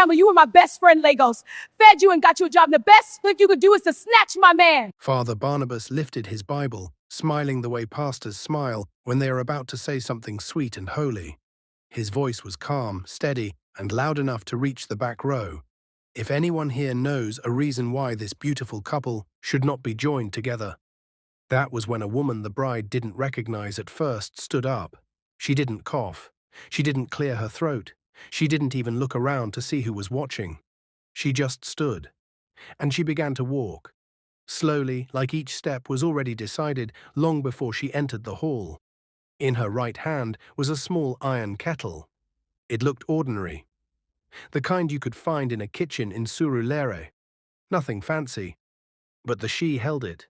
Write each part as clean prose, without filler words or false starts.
family. You were my best friend, Lagos. Fed you and got you a job. The best thing you could do is to snatch my man. Father Barnabas lifted his Bible, smiling the way pastors smile when they are about to say something sweet and holy. His voice was calm, steady, and loud enough to reach the back row. If anyone here knows a reason why this beautiful couple should not be joined together, that was when a woman the bride didn't recognize at first stood up. She didn't cough. She didn't clear her throat. She didn't even look around to see who was watching. She just stood. And she began to walk. Slowly, like each step was already decided long before she entered the hall. In her right hand was a small iron kettle. It looked ordinary. The kind you could find in a kitchen in Surulere. Nothing fancy. But the she held it,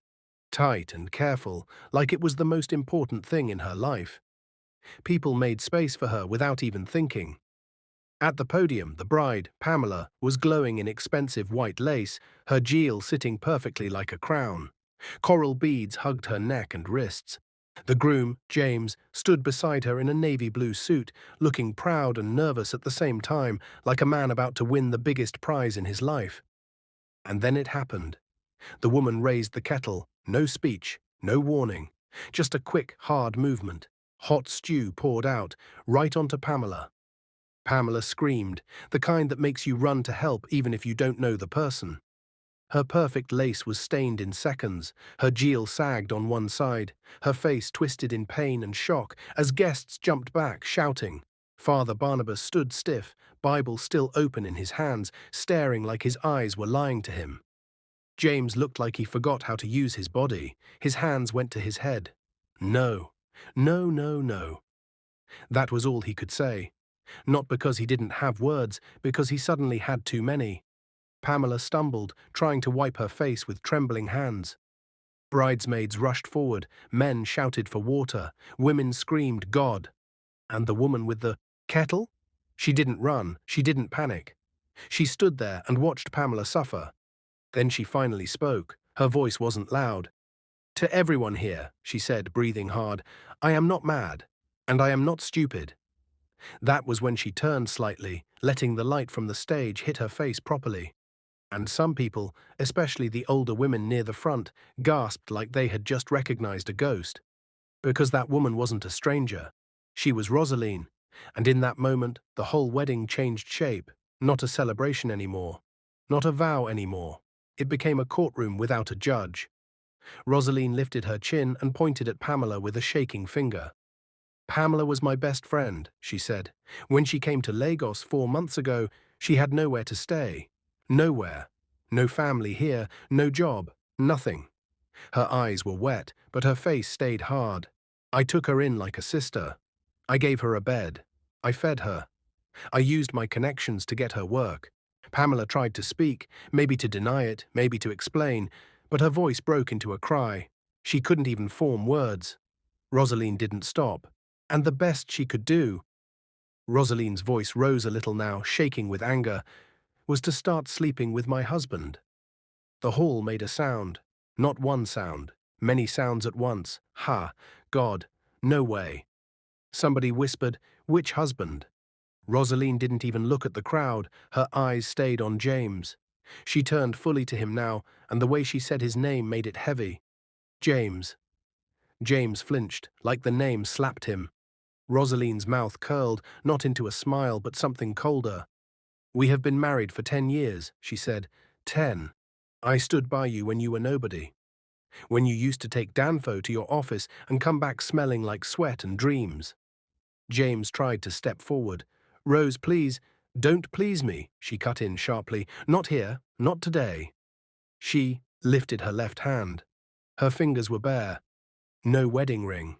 tight and careful, like it was the most important thing in her life. People made space for her without even thinking. At the podium, the bride, Pamela, was glowing in expensive white lace, her jewel sitting perfectly like a crown. Coral beads hugged her neck and wrists. The groom, James, stood beside her in a navy blue suit, looking proud and nervous at the same time, like a man about to win the biggest prize in his life. And then it happened. The woman raised the kettle, no speech, no warning, just a quick, hard movement. Hot stew poured out, right onto Pamela. Pamela screamed, the kind that makes you run to help even if you don't know the person. Her perfect lace was stained in seconds, her jewel sagged on one side, her face twisted in pain and shock as guests jumped back, shouting. Father Barnabas stood stiff, Bible still open in his hands, staring like his eyes were lying to him. James looked like he forgot how to use his body. His hands went to his head. No, no, no, no. That was all he could say. Not because he didn't have words, because he suddenly had too many. Pamela stumbled, trying to wipe her face with trembling hands. Bridesmaids rushed forward, men shouted for water, women screamed, God. And the woman with the kettle? She didn't run, she didn't panic. She stood there and watched Pamela suffer. Then she finally spoke. Her voice wasn't loud. To everyone here, she said, breathing hard, I am not mad, and I am not stupid. That was when she turned slightly, letting the light from the stage hit her face properly. And some people, especially the older women near the front, gasped like they had just recognized a ghost. Because that woman wasn't a stranger. She was Roseline, and in that moment, the whole wedding changed shape, not a celebration anymore, not a vow anymore. It became a courtroom without a judge. Roseline lifted her chin and pointed at Pamela with a shaking finger. Pamela was my best friend, she said. When she came to Lagos 4 months ago, she had nowhere to stay. Nowhere. No family here, no job, nothing. Her eyes were wet, but her face stayed hard. I took her in like a sister. I gave her a bed. I fed her. I used my connections to get her work. Pamela tried to speak, maybe to deny it, maybe to explain, but her voice broke into a cry. She couldn't even form words. Roseline didn't stop. And the best she could do, Rosaline's voice rose a little now, shaking with anger, was to start sleeping with my husband. The hall made a sound. Not one sound. Many sounds at once. Ha! God! No way. Somebody whispered, which husband? Roseline didn't even look at the crowd. Her eyes stayed on James. She turned fully to him now, and the way she said his name made it heavy. James. James flinched, like the name slapped him. Rosaline's mouth curled, not into a smile but something colder. We have been married for 10 years, she said. 10. I stood by you when you were nobody. When you used to take Danfo to your office and come back smelling like sweat and dreams. James tried to step forward. Rose, please, don't please me, she cut in sharply. Not here, not today. She lifted her left hand. Her fingers were bare. No wedding ring.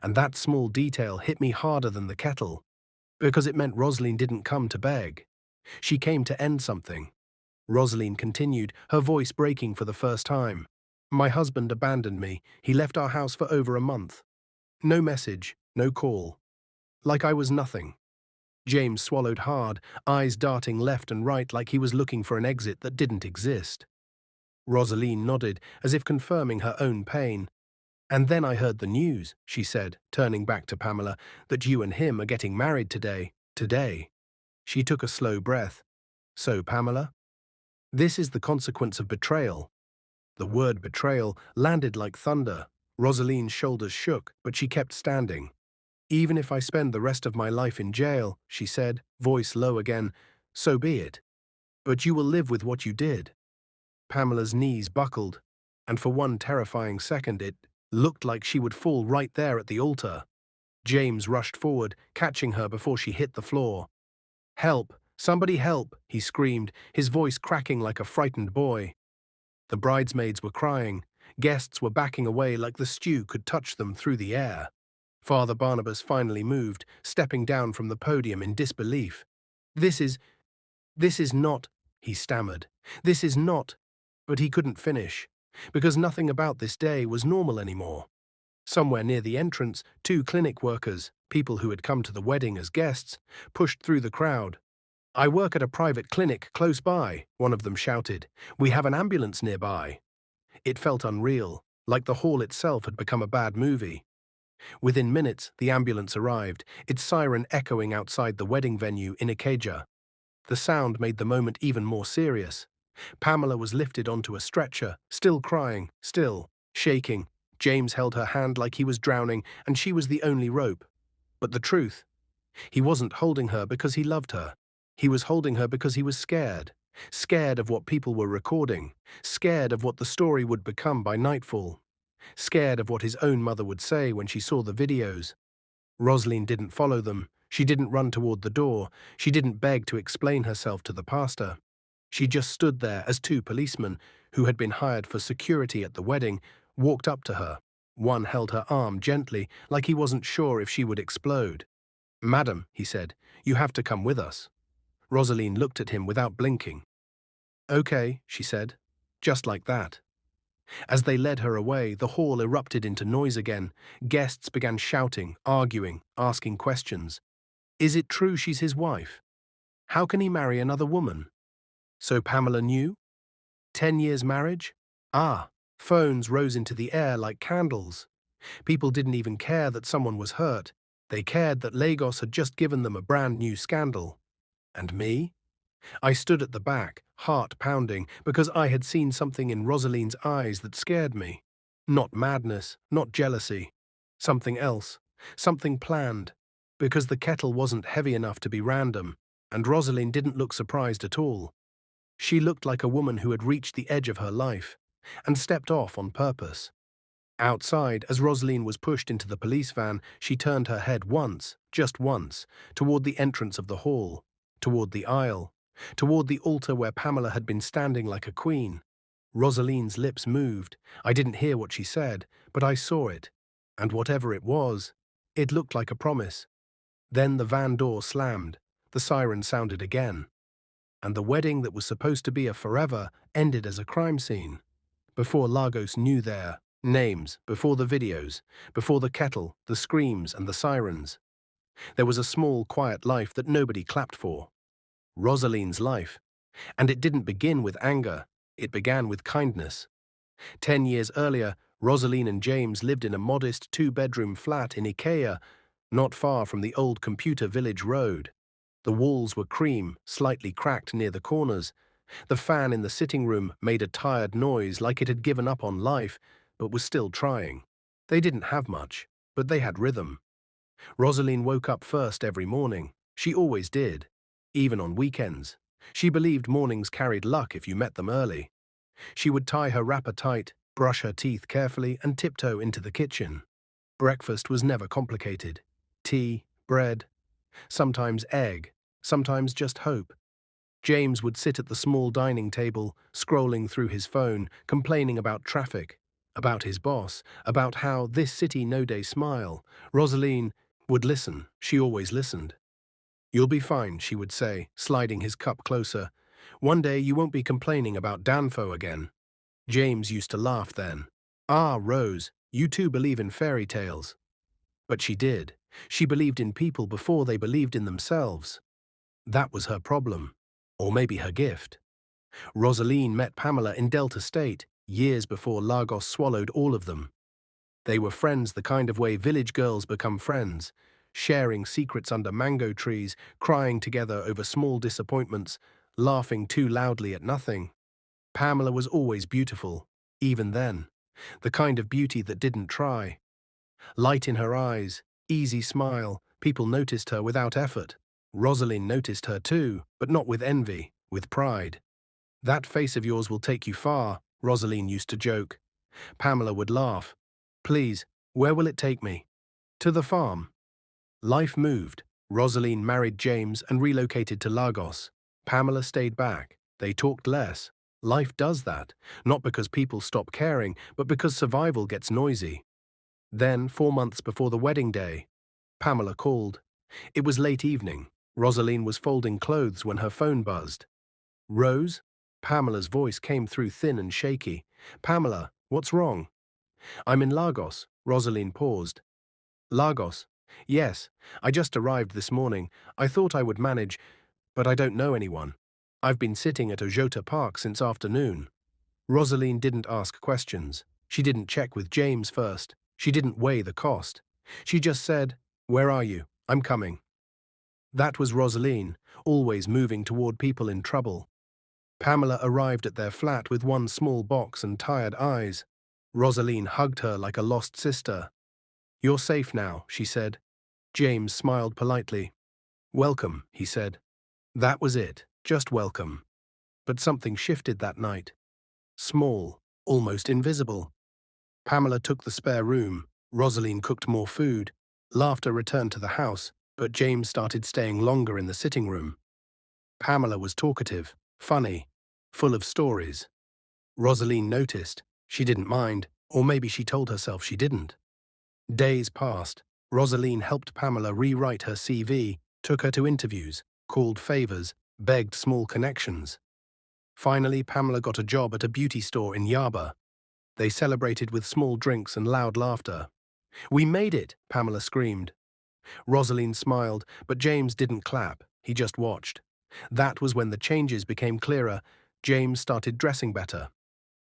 And that small detail hit me harder than the kettle, because it meant Roseline didn't come to beg. She came to end something. Roseline continued, her voice breaking for the first time. My husband abandoned me. He left our house for over a month. No message, no call. Like I was nothing. James swallowed hard, eyes darting left and right like he was looking for an exit that didn't exist. Roseline nodded, as if confirming her own pain. And then I heard the news, she said, turning back to Pamela, that you and him are getting married today. Today. She took a slow breath. So, Pamela, this is the consequence of betrayal. The word betrayal landed like thunder. Rosaline's shoulders shook, but she kept standing. Even if I spend the rest of my life in jail, she said, voice low again, so be it. But you will live with what you did. Pamela's knees buckled, and for one terrifying second it looked like she would fall right there at the altar. James rushed forward, catching her before she hit the floor. Help! Somebody help! He screamed, his voice cracking like a frightened boy. The bridesmaids were crying. Guests were backing away like the stew could touch them through the air. Father Barnabas finally moved, stepping down from the podium in disbelief. This is not, he stammered. This is not. But he couldn't finish, because nothing about this day was normal anymore. Somewhere near the entrance, 2 clinic workers, people who had come to the wedding as guests, pushed through the crowd. I work at a private clinic close by, one of them shouted. We have an ambulance nearby. It felt unreal, like the hall itself had become a bad movie. Within minutes, the ambulance arrived, its siren echoing outside the wedding venue in Ikeja. The sound made the moment even more serious. Pamela was lifted onto a stretcher, still crying, still shaking. James held her hand like he was drowning, and she was the only rope. But the truth, he wasn't holding her because he loved her. He was holding her because he was scared. Scared of what people were recording. Scared of what the story would become by nightfall. Scared of what his own mother would say when she saw the videos. Roseline didn't follow them. She didn't run toward the door. She didn't beg to explain herself to the pastor. She just stood there as 2 policemen, who had been hired for security at the wedding, walked up to her. One held her arm gently, like he wasn't sure if she would explode. Madam, he said, you have to come with us. Roseline looked at him without blinking. Okay, she said, just like that. As they led her away, the hall erupted into noise again. Guests began shouting, arguing, asking questions. Is it true she's his wife? How can he marry another woman? So Pamela knew? 10 years marriage? Ah, phones rose into the air like candles. People didn't even care that someone was hurt. They cared that Lagos had just given them a brand new scandal. And me? I stood at the back, heart pounding, because I had seen something in Rosaline's eyes that scared me. Not madness, not jealousy. Something else. Something planned. Because the kettle wasn't heavy enough to be random, and Roseline didn't look surprised at all. She looked like a woman who had reached the edge of her life, and stepped off on purpose. Outside, as Roseline was pushed into the police van, she turned her head once, just once, toward the entrance of the hall, toward the aisle, toward the altar where Pamela had been standing like a queen. Rosaline's lips moved. I didn't hear what she said, but I saw it. And whatever it was, it looked like a promise. Then the van door slammed. The siren sounded again. And the wedding that was supposed to be a forever ended as a crime scene. Before Lagos knew their names, before the videos, before the kettle, the screams and the sirens. There was a small, quiet life that nobody clapped for. Rosaline's life. And it didn't begin with anger. It began with kindness. 10 years earlier, Roseline and James lived in a modest 2-bedroom flat in Ikeja, not far from the old computer village road. The walls were cream, slightly cracked near the corners. The fan in the sitting room made a tired noise like it had given up on life, but was still trying. They didn't have much, but they had rhythm. Roseline woke up first every morning. She always did, even on weekends. She believed mornings carried luck if you met them early. She would tie her wrapper tight, brush her teeth carefully, and tiptoe into the kitchen. Breakfast was never complicated. Tea, bread, sometimes egg, sometimes just hope. James would sit at the small dining table, scrolling through his phone, complaining about traffic, about his boss, about how this city no day smile. Roseline would listen. She always listened. You'll be fine, she would say, sliding his cup closer. One day you won't be complaining about Danfo again. James used to laugh then. Ah, Rose, you too believe in fairy tales. But she did. She believed in people before they believed in themselves. That was her problem. Or maybe her gift. Roseline met Pamela in Delta State, years before Lagos swallowed all of them. They were friends the kind of way village girls become friends, sharing secrets under mango trees, crying together over small disappointments, laughing too loudly at nothing. Pamela was always beautiful, even then. The kind of beauty that didn't try. Light in her eyes, easy smile, people noticed her without effort. Roseline noticed her too, but not with envy, with pride. "That face of yours will take you far," Roseline used to joke. Pamela would laugh. "Please, where will it take me?" "To the farm." Life moved. Roseline married James and relocated to Lagos. Pamela stayed back. They talked less. Life does that, not because people stop caring, but because survival gets noisy. Then, 4 months before the wedding day, Pamela called. It was late evening. Roseline was folding clothes when her phone buzzed. "Rose?" Pamela's voice came through thin and shaky. "Pamela, what's wrong?" "I'm in Lagos." Roseline paused. "Lagos? Yes, I just arrived this morning. I thought I would manage, but I don't know anyone. I've been sitting at Ojota Park since afternoon." Roseline didn't ask questions. She didn't check with James first. She didn't weigh the cost. She just said, "Where are you? I'm coming." That was Roseline, always moving toward people in trouble. Pamela arrived at their flat with one small box and tired eyes. Roseline hugged her like a lost sister. "You're safe now," she said. James smiled politely. "Welcome," he said. That was it, just welcome. But something shifted that night. Small, almost invisible. Pamela took the spare room. Roseline cooked more food. Laughter returned to the house, but James started staying longer in the sitting room. Pamela was talkative, funny, full of stories. Roseline noticed. She didn't mind, or maybe she told herself she didn't. Days passed. Roseline helped Pamela rewrite her CV, took her to interviews, called favors, begged small connections. Finally, Pamela got a job at a beauty store in Yaba. They celebrated with small drinks and loud laughter. "We made it!" Pamela screamed. Roseline smiled, but James didn't clap. He just watched. That was when the changes became clearer. James started dressing better.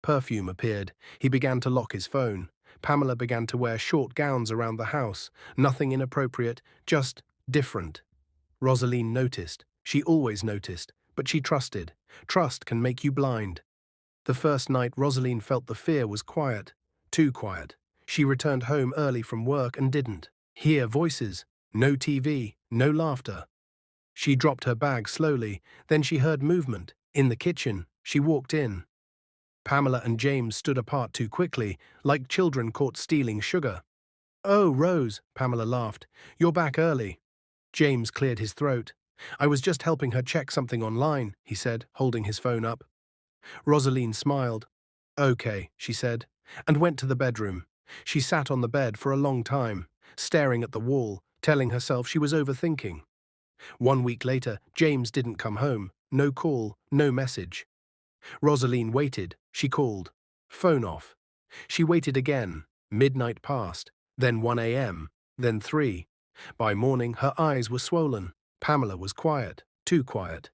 Perfume appeared. He began to lock his phone. Pamela began to wear short gowns around the house. Nothing inappropriate, just different. Roseline noticed. She always noticed, but she trusted. Trust can make you blind. The first night, Roseline felt the fear was quiet. Too quiet. She returned home early from work and didn't hear voices. No TV, no laughter. She dropped her bag slowly. Then she heard movement. In the kitchen, she walked in. Pamela and James stood apart too quickly, like children caught stealing sugar. "Oh, Rose," Pamela laughed. "You're back early." James cleared his throat. "I was just helping her check something online," he said, holding his phone up. Roseline smiled. "Okay," she said, and went to the bedroom. She sat on the bed for a long time, staring at the wall, telling herself she was overthinking. 1 week later, James didn't come home. No call, no message. Roseline waited. She called. Phone off. She waited again. Midnight passed, then 1 a.m., then 3. By morning, her eyes were swollen. Pamela was quiet, too quiet.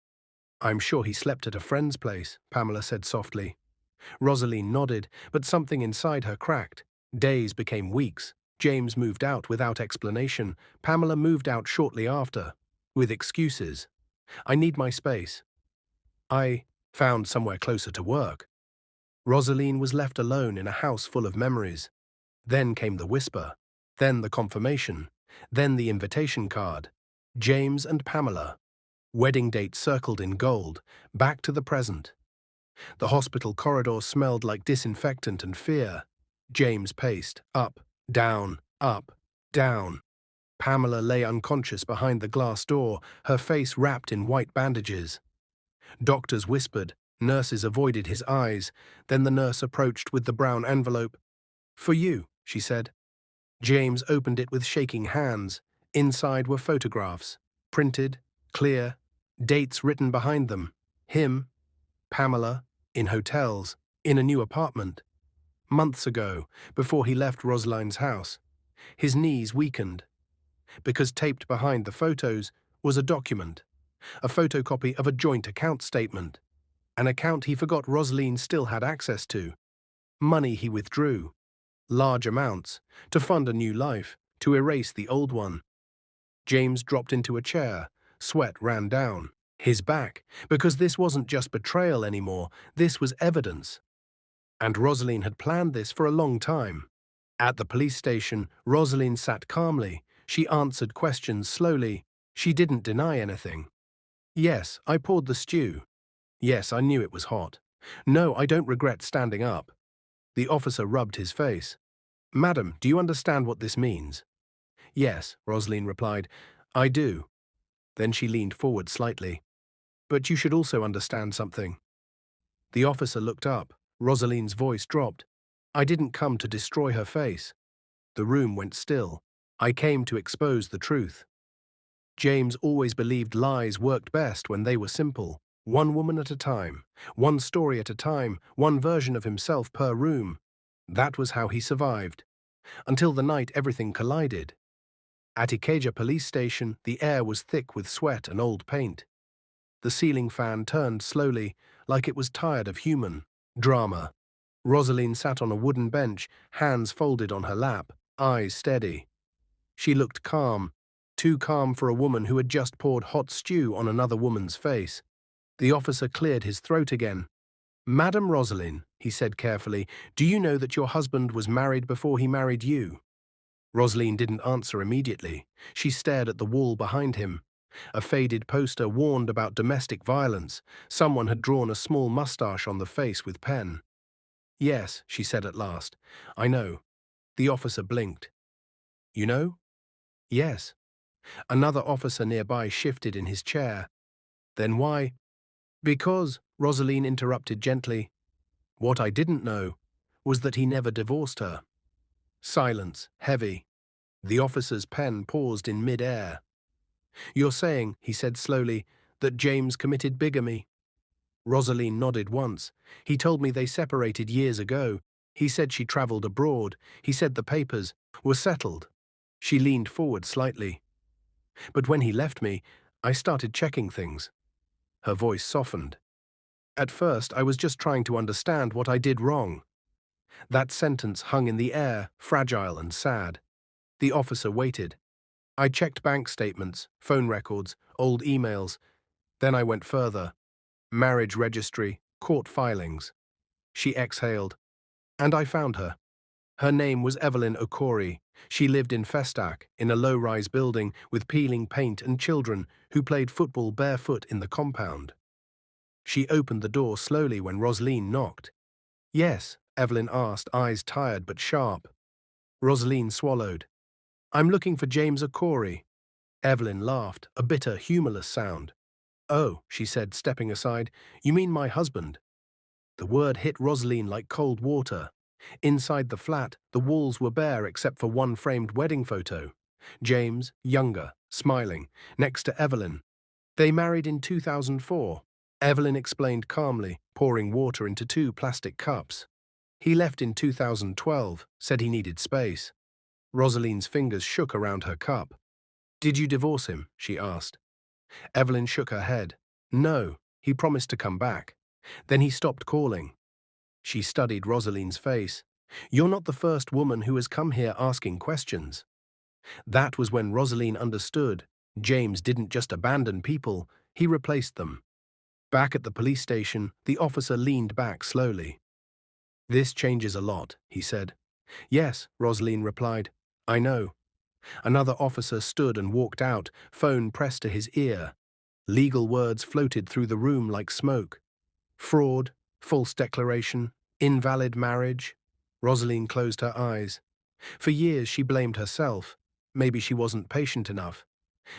"I'm sure he slept at a friend's place," Pamela said softly. Roseline nodded, but something inside her cracked. Days became weeks. James moved out without explanation. Pamela moved out shortly after, with excuses. "I need my space. I found somewhere closer to work." Roseline was left alone in a house full of memories. Then came the whisper, then the confirmation, then the invitation card. James and Pamela. Wedding date circled in gold, back to the present. The hospital corridor smelled like disinfectant and fear. James paced, up, down, up, down. Pamela lay unconscious behind the glass door, her face wrapped in white bandages. Doctors whispered, nurses avoided his eyes. Then the nurse approached with the brown envelope. "For you," she said. James opened it with shaking hands. Inside were photographs, printed, clear, dates written behind them. Him, Pamela, in hotels, in a new apartment. Months ago, before he left Roseline's house. His knees weakened. Because taped behind the photos was a document, a photocopy of a joint account statement, an account he forgot Roseline still had access to. Money he withdrew. Large amounts, to fund a new life, to erase the old one. James dropped into a chair. Sweat ran down. His back, because this wasn't just betrayal anymore, this was evidence. And Roseline had planned this for a long time. At the police station, Roseline sat calmly. She answered questions slowly. She didn't deny anything. Yes, I poured the stew. Yes, I knew it was hot. No, I don't regret standing up. The officer rubbed his face. Madam, do you understand what this means? Yes, Roseline replied. I do. Then she leaned forward slightly. But you should also understand something. The officer looked up. Rosaline's voice dropped. I didn't come to destroy her face. The room went still. I came to expose the truth. James always believed lies worked best when they were simple. One woman at a time, one story at a time, one version of himself per room. That was how he survived. Until the night everything collided. At Ikeja police station, the air was thick with sweat and old paint. The ceiling fan turned slowly, like it was tired of human drama. Roseline sat on a wooden bench, hands folded on her lap, eyes steady. She looked calm, too calm for a woman who had just poured hot stew on another woman's face. The officer cleared his throat again. Madam Roseline, he said carefully, do you know that your husband was married before he married you? Roseline didn't answer immediately. She stared at the wall behind him. A faded poster warned about domestic violence. Someone had drawn a small mustache on the face with pen. Yes, she said at last. I know. The officer blinked. You know? Yes. Another officer nearby shifted in his chair. Then why? Because, Roseline interrupted gently. What I didn't know was that he never divorced her. Silence, heavy. The officer's pen paused in mid-air. You're saying, he said slowly, that James committed bigamy? Roseline nodded once. He told me they separated years ago. He said she travelled abroad. He said the papers were settled. She leaned forward slightly. But when he left me, I started checking things. Her voice softened. At first, I was just trying to understand what I did wrong. That sentence hung in the air, fragile and sad. The officer waited. I checked bank statements, phone records, old emails. Then I went further. Marriage registry, court filings. She exhaled. And I found her. Her name was Evelyn Okori. She lived in Festac, in a low-rise building with peeling paint and children who played football barefoot in the compound. She opened the door slowly when Roseline knocked. Yes, Evelyn asked, eyes tired but sharp. Roseline swallowed. I'm looking for James Okori. Evelyn laughed, a bitter, humorless sound. Oh, she said, stepping aside, you mean my husband? The word hit Roseline like cold water. Inside the flat, the walls were bare except for one framed wedding photo. James, younger, smiling, next to Evelyn. They married in 2004. Evelyn explained calmly, pouring water into 2 plastic cups. He left in 2012, said he needed space. Rosaline's fingers shook around her cup. Did you divorce him? She asked. Evelyn shook her head. No, he promised to come back. Then he stopped calling. She studied Rosaline's face. You're not the first woman who has come here asking questions. That was when Roseline understood. James didn't just abandon people, he replaced them. Back at the police station, the officer leaned back slowly. This changes a lot, he said. Yes, Roseline replied. I know. Another officer stood and walked out, phone pressed to his ear. Legal words floated through the room like smoke. Fraud, false declaration, invalid marriage. Roseline closed her eyes. For years she blamed herself. Maybe she wasn't patient enough.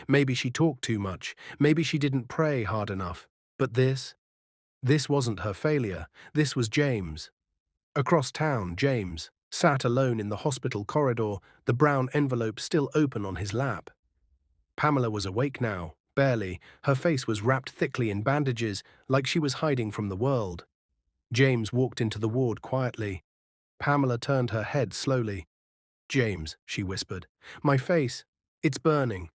Maybe she talked too much. Maybe she didn't pray hard enough. But this wasn't her failure. This was James. Across town, James sat alone in the hospital corridor, the brown envelope still open on his lap. Pamela was awake now, barely. Her face was wrapped thickly in bandages, like she was hiding from the world. James walked into the ward quietly. Pamela turned her head slowly. James, she whispered, my face, it's burning.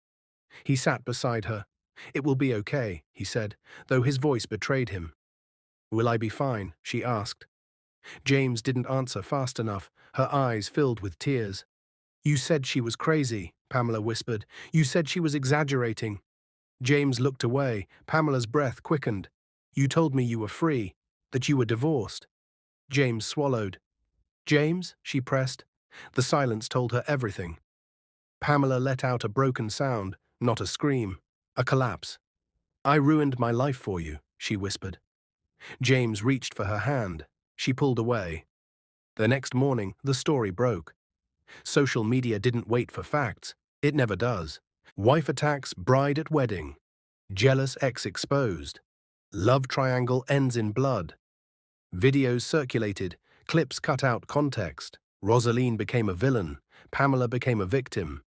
He sat beside her. It will be okay, he said, though his voice betrayed him. Will I be fine? She asked. James didn't answer fast enough. Her eyes filled with tears. You said she was crazy, Pamela whispered. You said she was exaggerating. James looked away. Pamela's breath quickened. You told me you were free, that you were divorced. James swallowed. James, she pressed. The silence told her everything. Pamela let out a broken sound, not a scream, a collapse. I ruined my life for you, she whispered. James reached for her hand. She pulled away. The next morning, the story broke. Social media didn't wait for facts. It never does. Wife attacks bride at wedding. Jealous ex exposed. Love triangle ends in blood. Videos circulated, clips cut out context. Roseline became a villain. Pamela became a victim.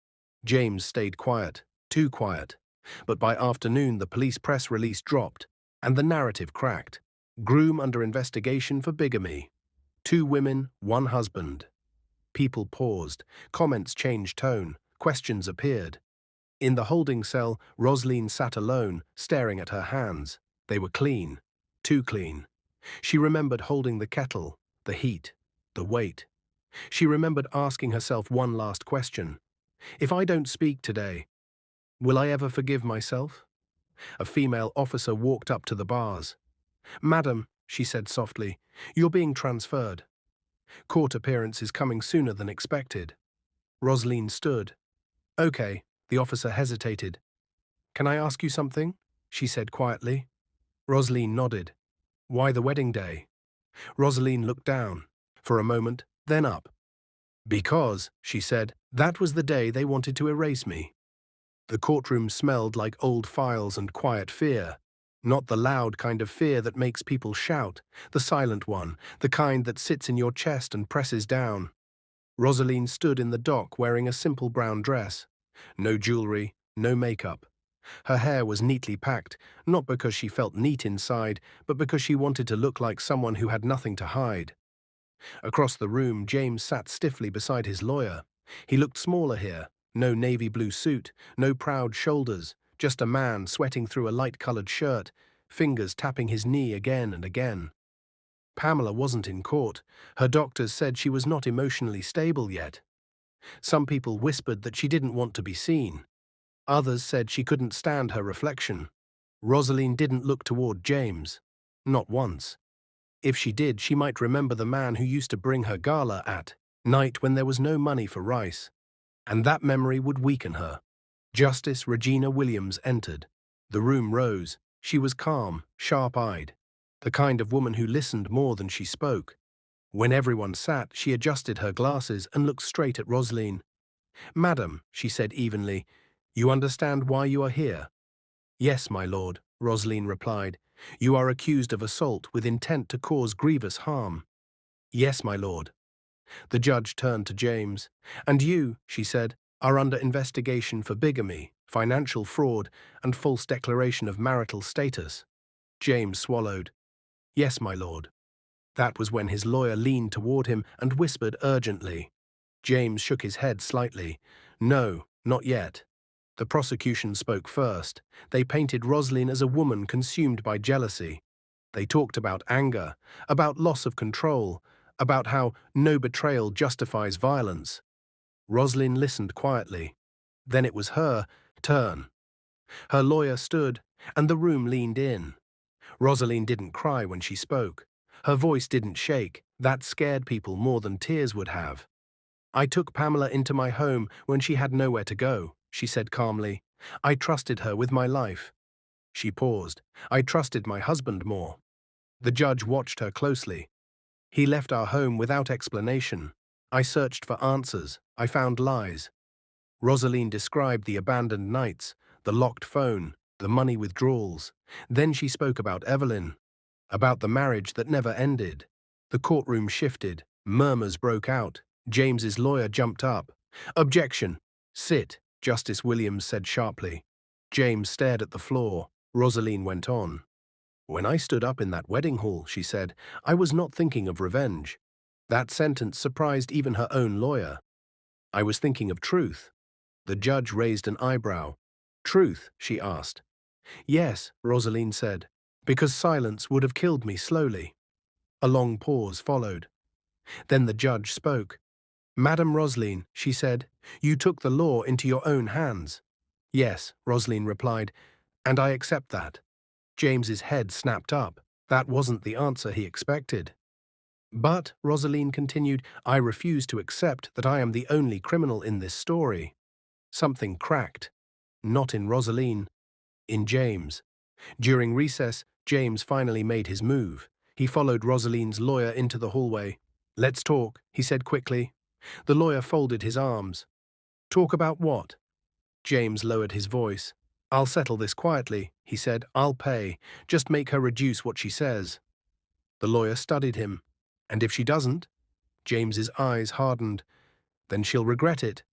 James stayed quiet, too quiet. But by afternoon, the police press release dropped, and the narrative cracked. Groom under investigation for bigamy. 2 women, 1 husband. People paused. Comments changed tone. Questions appeared. In the holding cell, Roseline sat alone, staring at her hands. They were clean. Too clean. She remembered holding the kettle, the heat, the weight. She remembered asking herself one last question. If I don't speak today, will I ever forgive myself? A female officer walked up to the bars. Madam, she said softly, you're being transferred. Court appearance is coming sooner than expected. Roseline stood. Okay, the officer hesitated. Can I ask you something? She said quietly. Roseline nodded. Why the wedding day? Roseline looked down, for a moment, then up. Because, she said, that was the day they wanted to erase me. The courtroom smelled like old files and quiet fear. Not the loud kind of fear that makes people shout, the silent one, the kind that sits in your chest and presses down. Roseline stood in the dock wearing a simple brown dress. No jewelry, no makeup. Her hair was neatly packed, not because she felt neat inside, but because she wanted to look like someone who had nothing to hide. Across the room, James sat stiffly beside his lawyer. He looked smaller here. No navy blue suit, no proud shoulders, just a man sweating through a light-colored shirt, fingers tapping his knee again and again. Pamela wasn't in court. Her doctors said she was not emotionally stable yet. Some people whispered that she didn't want to be seen. Others said she couldn't stand her reflection. Roseline didn't look toward James. Not once. If she did, she might remember the man who used to bring her gala at night when there was no money for rice. And that memory would weaken her. Justice Regina Williams entered. The room rose. She was calm, sharp-eyed. The kind of woman who listened more than she spoke. When everyone sat, she adjusted her glasses and looked straight at Roseline. Madam, she said evenly, you understand why you are here? Yes, my lord, Roseline replied. You are accused of assault with intent to cause grievous harm. Yes, my lord. The judge turned to James. And you, she said, are under investigation for bigamy, financial fraud, and false declaration of marital status. James swallowed. Yes, my lord. That was when his lawyer leaned toward him and whispered urgently. James shook his head slightly. No, not yet. The prosecution spoke first. They painted Roseline as a woman consumed by jealousy. They talked about anger, about loss of control, about how no betrayal justifies violence. Roseline listened quietly. Then it was her turn. Her lawyer stood, and the room leaned in. Roseline didn't cry when she spoke. Her voice didn't shake. That scared people more than tears would have. I took Pamela into my home when she had nowhere to go, she said calmly. I trusted her with my life. She paused. I trusted my husband more. The judge watched her closely. He left our home without explanation. I searched for answers. I found lies. Roseline described the abandoned nights, the locked phone, the money withdrawals. Then she spoke about Evelyn, about the marriage that never ended. The courtroom shifted. Murmurs broke out. James's lawyer jumped up. Objection. Sit, Justice Williams said sharply. James stared at the floor. Roseline went on. When I stood up in that wedding hall, she said, I was not thinking of revenge. That sentence surprised even her own lawyer. I was thinking of truth. The judge raised an eyebrow. Truth, she asked. Yes, Roseline said, because silence would have killed me slowly. A long pause followed. Then the judge spoke. Madam Roseline, she said, you took the law into your own hands. Yes, Roseline replied, And I accept that. James's head snapped up. That wasn't the answer he expected. But, Roseline continued, I refuse to accept that I am the only criminal in this story. Something cracked. Not in Roseline, in James. During recess, James finally made his move. He followed Rosaline's lawyer into the hallway. Let's talk, he said quickly. The lawyer folded his arms. Talk about what? James lowered his voice. I'll settle this quietly, he said. I'll pay. Just make her reduce what she says. The lawyer studied him. And if she doesn't? James's eyes hardened. Then she'll regret it.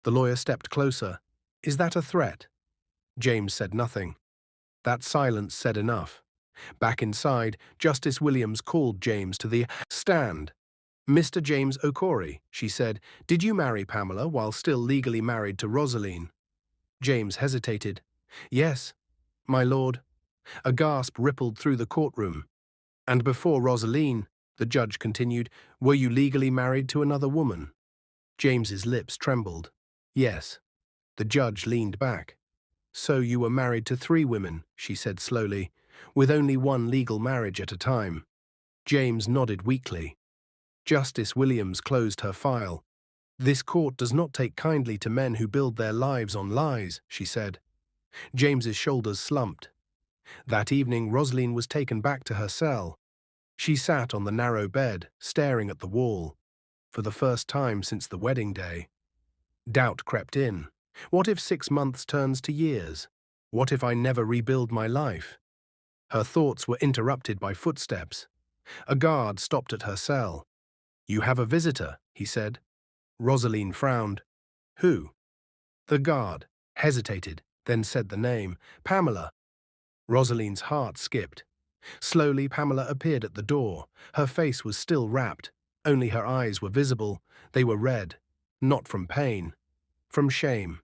The lawyer stepped closer. Is that a threat? James said nothing. That silence said enough. Back inside, Justice Williams called James to the stand. Mr. James Okori, she said, did you marry Pamela while still legally married to Roseline? James hesitated. Yes, my lord. A gasp rippled through the courtroom. And before Roseline, the judge continued, were you legally married to another woman? James's lips trembled. Yes. The judge leaned back. So you were married to 3 women, she said slowly, with only one legal marriage at a time. James nodded weakly. Justice Williams closed her file. This court does not take kindly to men who build their lives on lies, she said. James's shoulders slumped. That evening, Roseline was taken back to her cell. She sat on the narrow bed, staring at the wall. For the first time since the wedding day. Doubt crept in. What if 6 months turns to years? What if I never rebuild my life? Her thoughts were interrupted by footsteps. A guard stopped at her cell. You have a visitor, he said. Roseline frowned. Who? The guard hesitated, then said the name, Pamela. Rosaline's heart skipped. Slowly, Pamela appeared at the door. Her face was still wrapped. Only her eyes were visible. They were red. Not from pain. From shame.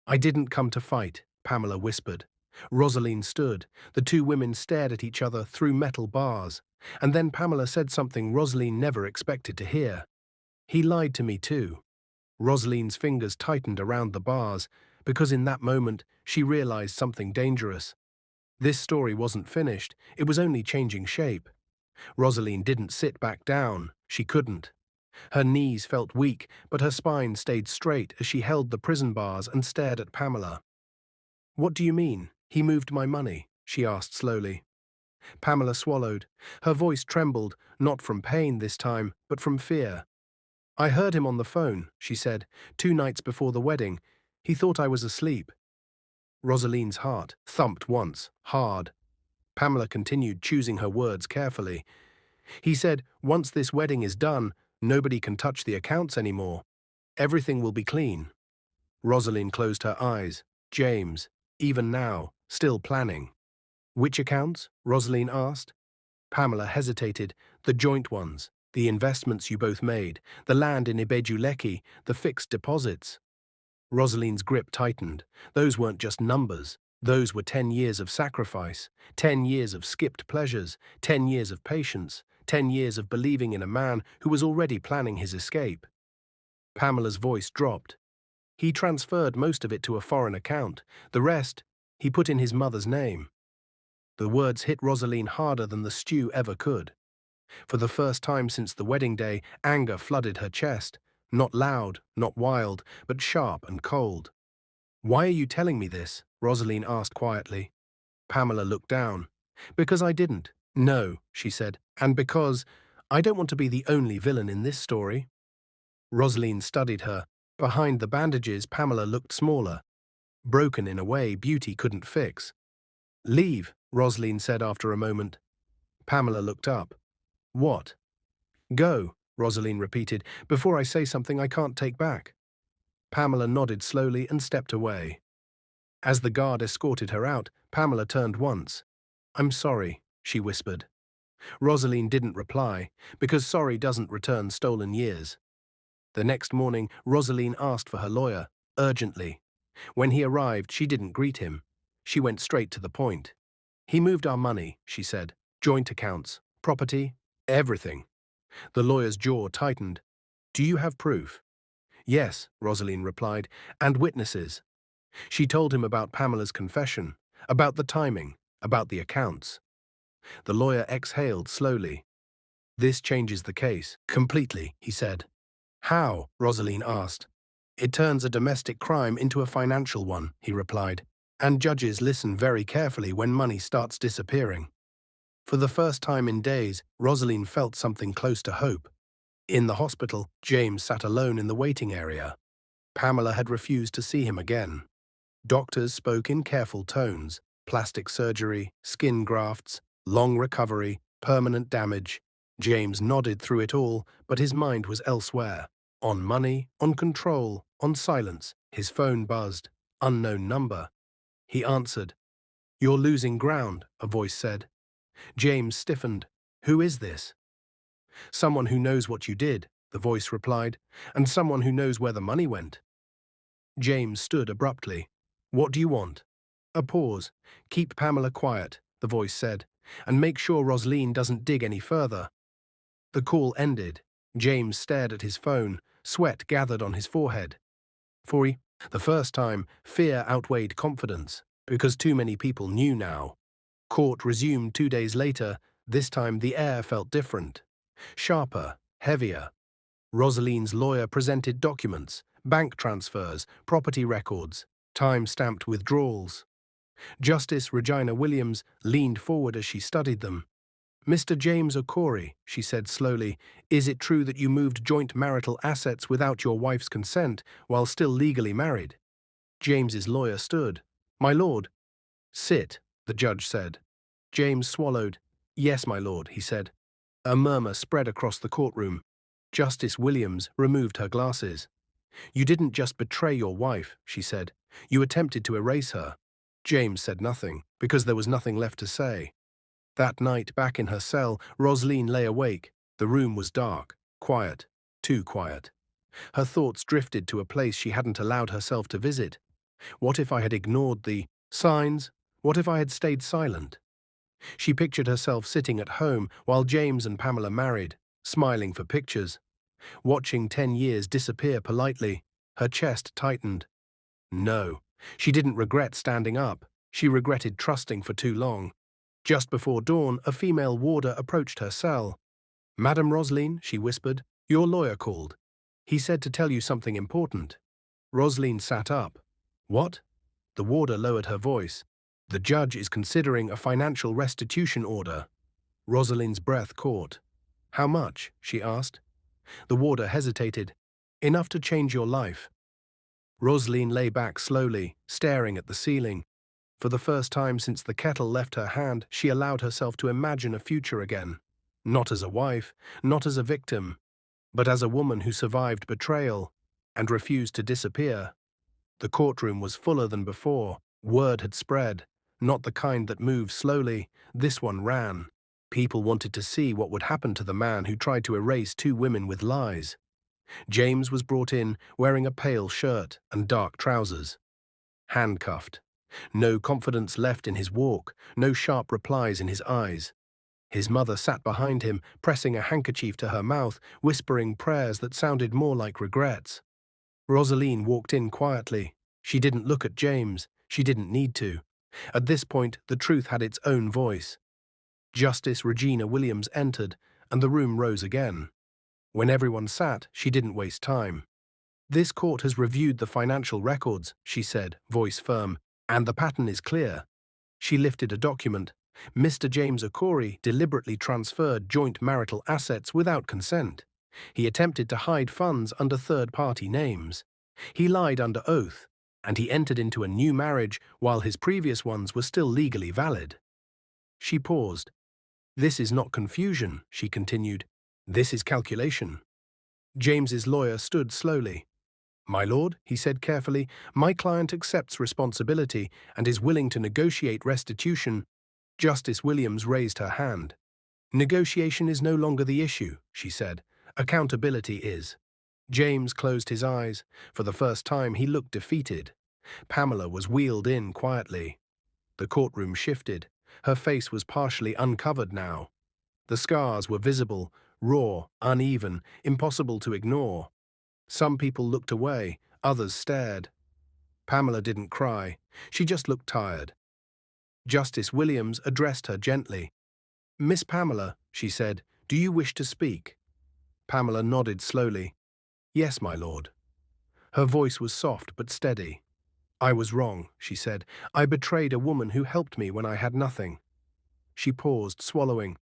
I didn't come to fight, Pamela whispered. Roseline stood. The 2 women stared at each other through metal bars. And then Pamela said something Roseline never expected to hear. He lied to me too. Rosaline's fingers tightened around the bars, because in that moment she realized something dangerous. This story wasn't finished, it was only changing shape. Roseline didn't sit back down. She couldn't. Her knees felt weak, but her spine stayed straight as she held the prison bars and stared at Pamela. What do you mean? He moved my money, she asked slowly. Pamela swallowed. Her voice trembled, not from pain this time, but from fear. I heard him on the phone, she said, 2 nights before the wedding. He thought I was asleep. Rosaline's heart thumped once, hard. Pamela continued, choosing her words carefully. He said, once this wedding is done, nobody can touch the accounts anymore. Everything will be clean. Roseline closed her eyes. James, even now, still planning. Which accounts? Roseline asked. Pamela hesitated. The joint ones, the investments you both made, the land in Ibejuleki, the fixed deposits. Rosaline's grip tightened. Those weren't just numbers. Those were 10 years of sacrifice, 10 years of skipped pleasures, 10 years of patience, 10 years of believing in a man who was already planning his escape. Pamela's voice dropped. He transferred most of it to a foreign account. The rest, he put in his mother's name. The words hit Roseline harder than the stew ever could. For the first time since the wedding day, anger flooded her chest. Not loud, not wild, but sharp and cold. Why are you telling me this? Roseline asked quietly. Pamela looked down. Because I didn't. No, she said, and because I don't want to be the only villain in this story. Roseline studied her. Behind the bandages, Pamela looked smaller. Broken in a way beauty couldn't fix. Leave, Roseline said after a moment. Pamela looked up. What? Go, Roseline repeated, before I say something I can't take back. Pamela nodded slowly and stepped away. As the guard escorted her out, Pamela turned once. I'm sorry, she whispered. Roseline didn't reply, because sorry doesn't return stolen years. The next morning, Roseline asked for her lawyer, urgently. When he arrived, she didn't greet him. She went straight to the point. He moved our money, she said. Joint accounts, property, everything. The lawyer's jaw tightened. Do you have proof? Yes, Roseline replied, and witnesses. She told him about Pamela's confession, About the timing, about the accounts. The lawyer exhaled slowly. This changes the case. Completely, he said. How? Roseline asked. It turns a domestic crime into a financial one, he replied. And judges listen very carefully when money starts disappearing. For the first time in days, Roseline felt something close to hope. In the hospital, James sat alone in the waiting area. Pamela had refused to see him again. Doctors spoke in careful tones: plastic surgery, skin grafts, long recovery, permanent damage. James nodded through it all, but his mind was elsewhere. On money, on control, on silence. His phone buzzed. Unknown number. He answered. "You're losing ground," a voice said. James stiffened. "Who is this?" "Someone who knows what you did," the voice replied, "and someone who knows where the money went." James stood abruptly. "What do you want?" A pause. "Keep Pamela quiet," the voice said, "and make sure Roseline doesn't dig any further." The call ended. James stared at his phone. Sweat gathered on his forehead. The first time, fear outweighed confidence, because too many people knew now. Court resumed 2 days later. This time the air felt different. Sharper, heavier. Rosaline's lawyer presented documents, bank transfers, property records, time-stamped withdrawals. Justice Regina Williams leaned forward as she studied them. "Mr. James Okori," she said slowly, "is it true that you moved joint marital assets without your wife's consent while still legally married?" James's lawyer stood. "My lord." "Sit," the judge said. James swallowed. "Yes, my lord," he said. A murmur spread across the courtroom. Justice Williams removed her glasses. "You didn't just betray your wife," she said. "You attempted to erase her." James said nothing, because there was nothing left to say. That night, back in her cell, Roseline lay awake. The room was dark, quiet, too quiet. Her thoughts drifted to a place she hadn't allowed herself to visit. What if I had ignored the signs? What if I had stayed silent? She pictured herself sitting at home while James and Pamela married, smiling for pictures, watching 10 years disappear politely. Her chest tightened. No, she didn't regret standing up. She regretted trusting for too long. Just before dawn, a female warder approached her cell. "Madam Roseline," she whispered, "your lawyer called. He said to tell you something important." Roseline sat up. "What?" The warder lowered her voice. "The judge is considering a financial restitution order." Rosaline's breath caught. "How much?" she asked. The warder hesitated. "Enough to change your life." Roseline lay back slowly, staring at the ceiling. For the first time since the kettle left her hand, she allowed herself to imagine a future again. Not as a wife, not as a victim, but as a woman who survived betrayal and refused to disappear. The courtroom was fuller than before. Word had spread, not the kind that moves slowly. This one ran. People wanted to see what would happen to the man who tried to erase 2 women with lies. James was brought in, wearing a pale shirt and dark trousers. Handcuffed. No confidence left in his walk, no sharp replies in his eyes. His mother sat behind him, pressing a handkerchief to her mouth, whispering prayers that sounded more like regrets. Roseline walked in quietly. She didn't look at James. She didn't need to. At this point, the truth had its own voice. Justice Regina Williams entered, and the room rose again. When everyone sat, she didn't waste time. "This court has reviewed the financial records," she said, voice firm, "and the pattern is clear." She lifted a document. Mr. James Okori deliberately transferred joint marital assets without consent. He attempted to hide funds under third-party names. He lied under oath, and he entered into a new marriage while his previous ones were still legally valid. She paused. "This is not confusion," she continued. "This is calculation." James's lawyer stood slowly. "My lord," he said carefully, "my client accepts responsibility and is willing to negotiate restitution." Justice Williams raised her hand. "Negotiation is no longer the issue," she said. "Accountability is." James closed his eyes. For the first time, he looked defeated. Pamela was wheeled in quietly. The courtroom shifted. Her face was partially uncovered now. The scars were visible, raw, uneven, impossible to ignore. Some people looked away, others stared. Pamela didn't cry. She just looked tired. Justice Williams addressed her gently. "Miss Pamela," she said, "do you wish to speak?" Pamela nodded slowly. "Yes, my lord." Her voice was soft but steady. "I was wrong," she said. "I betrayed a woman who helped me when I had nothing." She paused, swallowing.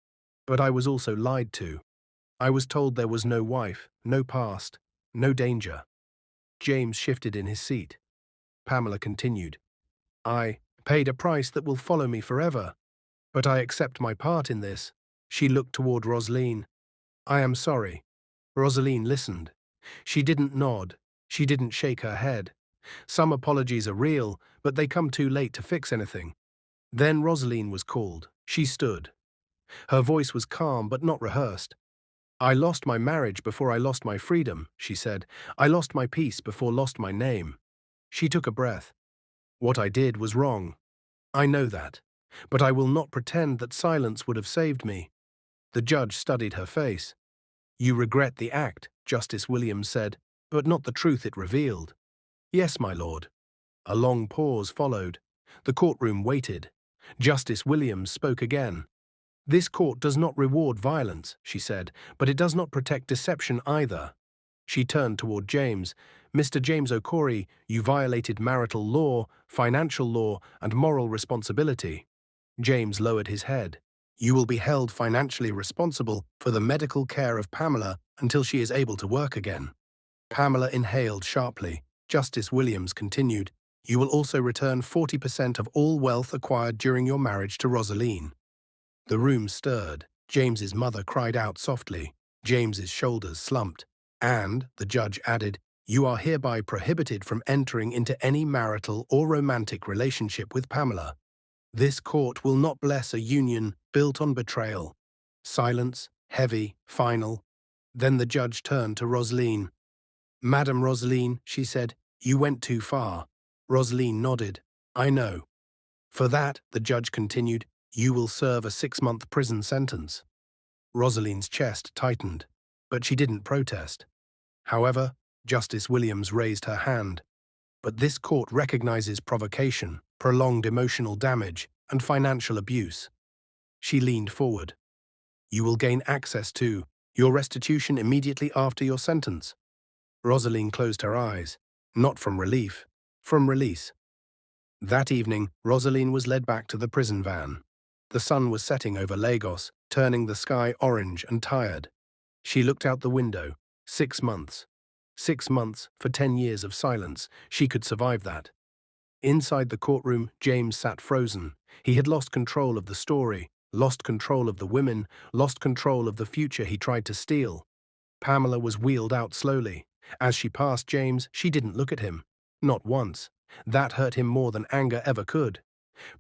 "But I was also lied to. I was told there was no wife, no past, no danger." James shifted in his seat. Pamela continued. "I paid a price that will follow me forever. But I accept my part in this." She looked toward Roseline. "I am sorry." Roseline listened. She didn't nod. She didn't shake her head. Some apologies are real, but they come too late to fix anything. Then Roseline was called. She stood. Her voice was calm but not rehearsed. "I lost my marriage before I lost my freedom," she said. "I lost my peace before lost my name." She took a breath. "What I did was wrong. I know that. But I will not pretend that silence would have saved me." The judge studied her face. "You regret the act," Justice Williams said, "but not the truth it revealed." "Yes, my lord." A long pause followed. The courtroom waited. Justice Williams spoke again. "This court does not reward violence," she said, "but it does not protect deception either." She turned toward James. "Mr. James O'Corey, you violated marital law, financial law, and moral responsibility." James lowered his head. "You will be held financially responsible for the medical care of Pamela until she is able to work again." Pamela inhaled sharply. Justice Williams continued, "You will also return 40% of all wealth acquired during your marriage to Roseline." The room stirred. James's mother cried out softly. James's shoulders slumped. "And," the judge added, "you are hereby prohibited from entering into any marital or romantic relationship with Pamela. This court will not bless a union built on betrayal." Silence, heavy, final. Then the judge turned to Roseline. "Madam Roseline," she said, "you went too far." Roseline nodded. "I know." "For that," the judge continued, "you will serve a 6-month prison sentence." Rosaline's chest tightened, but she didn't protest. However, Justice Williams raised her hand. "But this court recognizes provocation, prolonged emotional damage, and financial abuse." She leaned forward. "You will gain access to your restitution immediately after your sentence." Roseline closed her eyes, not from relief, from release. That evening, Roseline was led back to the prison van. The sun was setting over Lagos, turning the sky orange and tired. She looked out the window. 6 months. 6 months for 10 years of silence. She could survive that. Inside the courtroom, James sat frozen. He had lost control of the story, lost control of the women, lost control of the future he tried to steal. Pamela was wheeled out slowly. As she passed James, she didn't look at him. Not once. That hurt him more than anger ever could.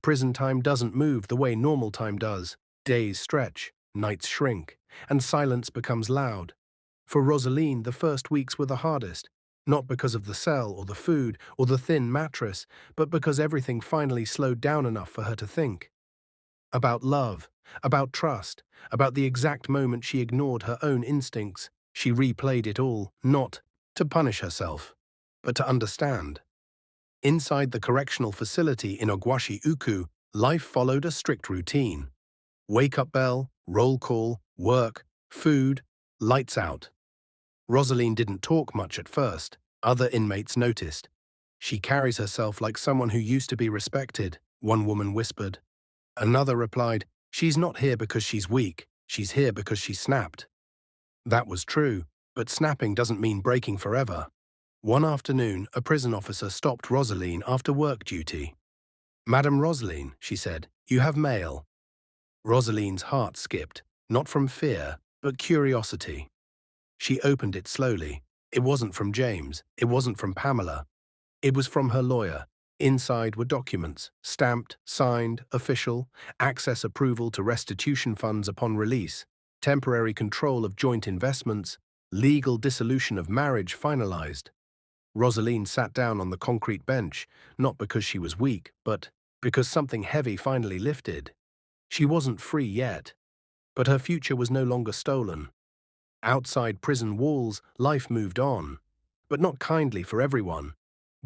Prison time doesn't move the way normal time does. Days stretch, nights shrink, and silence becomes loud. For Roseline, the first weeks were the hardest, not because of the cell or the food or the thin mattress, but because everything finally slowed down enough for her to think. About love, about trust, about the exact moment she ignored her own instincts. She replayed it all, not to punish herself, but to understand. Inside the correctional facility in Ogwashi Uku, life followed a strict routine. Wake-up bell, roll call, work, food, lights out. Roseline didn't talk much at first. Other inmates noticed. "She carries herself like someone who used to be respected," one woman whispered. Another replied, "She's not here because she's weak. She's here because she snapped." That was true, but snapping doesn't mean breaking forever. One afternoon, a prison officer stopped Roseline after work duty. "Madam Roseline," she said, "you have mail." Rosaline's heart skipped, not from fear, but curiosity. She opened it slowly. It wasn't from James. It wasn't from Pamela. It was from her lawyer. Inside were documents, stamped, signed, official, access approval to restitution funds upon release, temporary control of joint investments, legal dissolution of marriage finalized. Roseline sat down on the concrete bench, not because she was weak, but because something heavy finally lifted. She wasn't free yet, but her future was no longer stolen. Outside prison walls, life moved on, but not kindly for everyone.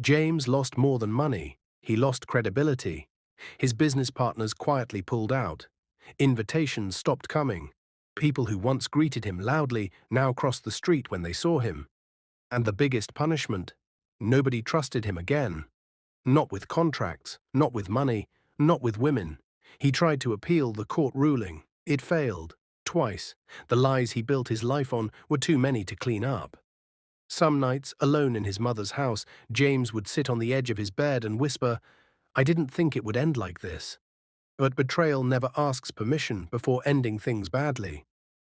James lost more than money. He lost credibility. His business partners quietly pulled out. Invitations stopped coming. People who once greeted him loudly now crossed the street when they saw him. And the biggest punishment? Nobody trusted him again. Not with contracts, not with money, not with women. He tried to appeal the court ruling. It failed. Twice. The lies he built his life on were too many to clean up. Some nights, alone in his mother's house, James would sit on the edge of his bed and whisper, "I didn't think it would end like this." But betrayal never asks permission before ending things badly.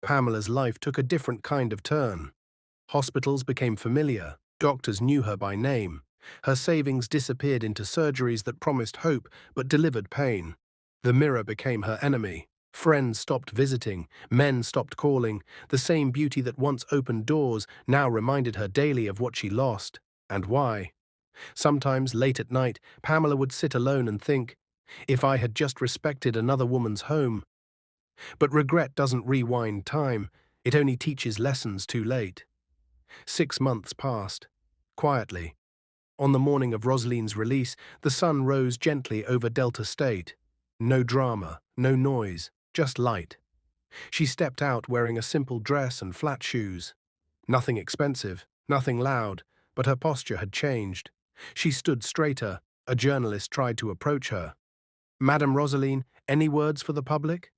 Pamela's life took a different kind of turn. Hospitals became familiar. Doctors knew her by name. Her savings disappeared into surgeries that promised hope but delivered pain. The mirror became her enemy. Friends stopped visiting. Men stopped calling. The same beauty that once opened doors now reminded her daily of what she lost and why. Sometimes, late at night, Pamela would sit alone and think, if I had just respected another woman's home. But regret doesn't rewind time. It only teaches lessons too late. 6 months passed. Quietly. On the morning of Roseline's release, the sun rose gently over Delta State. No drama, no noise, just light. She stepped out wearing a simple dress and flat shoes. Nothing expensive, nothing loud, but her posture had changed. She stood straighter. A journalist tried to approach her. "Madam Roseline, any words for the public?"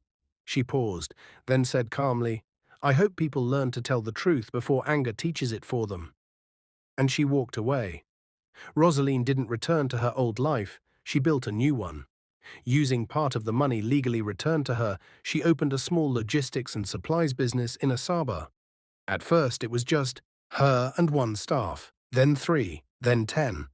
She paused, then said calmly, "I hope people learn to tell the truth before anger teaches it for them." And she walked away. Roseline didn't return to her old life. She built a new one. Using part of the money legally returned to her, she opened a small logistics and supplies business in Asaba. At first, it was just her and one staff, then 3, then 10.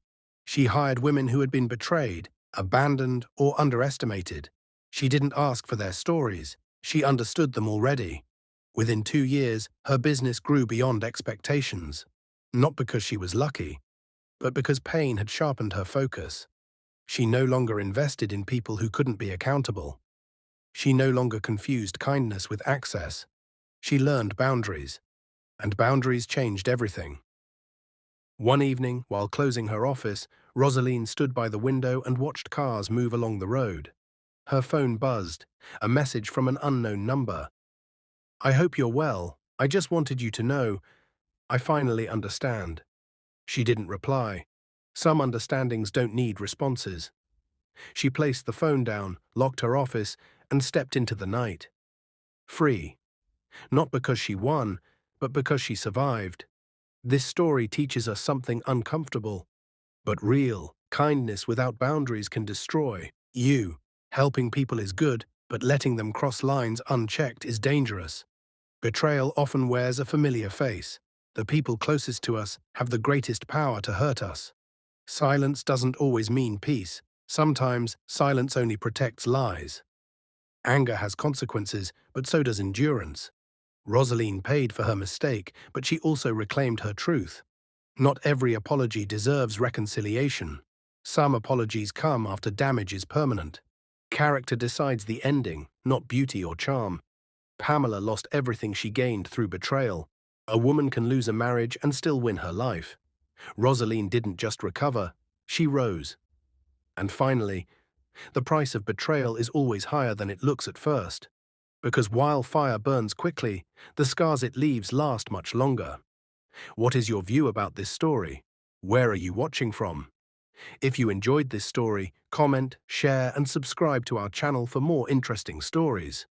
She hired women who had been betrayed, abandoned, or underestimated. She didn't ask for their stories. She understood them already. Within 2 years, her business grew beyond expectations. Not because she was lucky, but because pain had sharpened her focus. She no longer invested in people who couldn't be accountable. She no longer confused kindness with access. She learned boundaries, and boundaries changed everything. One evening, while closing her office, Roseline stood by the window and watched cars move along the road. Her phone buzzed, a message from an unknown number. "I hope you're well. I just wanted you to know. I finally understand." She didn't reply. Some understandings don't need responses. She placed the phone down, locked her office, and stepped into the night. Free. Not because she won, but because she survived. This story teaches us something uncomfortable, but real. Kindness without boundaries can destroy you. Helping people is good, but letting them cross lines unchecked is dangerous. Betrayal often wears a familiar face. The people closest to us have the greatest power to hurt us. Silence doesn't always mean peace. Sometimes silence only protects lies. Anger has consequences, but so does endurance. Roseline paid for her mistake, but she also reclaimed her truth. Not every apology deserves reconciliation. Some apologies come after damage is permanent. Character decides the ending, not beauty or charm. Pamela lost everything she gained through betrayal. A woman can lose a marriage and still win her life. Roseline didn't just recover, she rose. And finally, the price of betrayal is always higher than it looks at first. Because while fire burns quickly, the scars it leaves last much longer. What is your view about this story? Where are you watching from? If you enjoyed this story, comment, share, and subscribe to our channel for more interesting stories.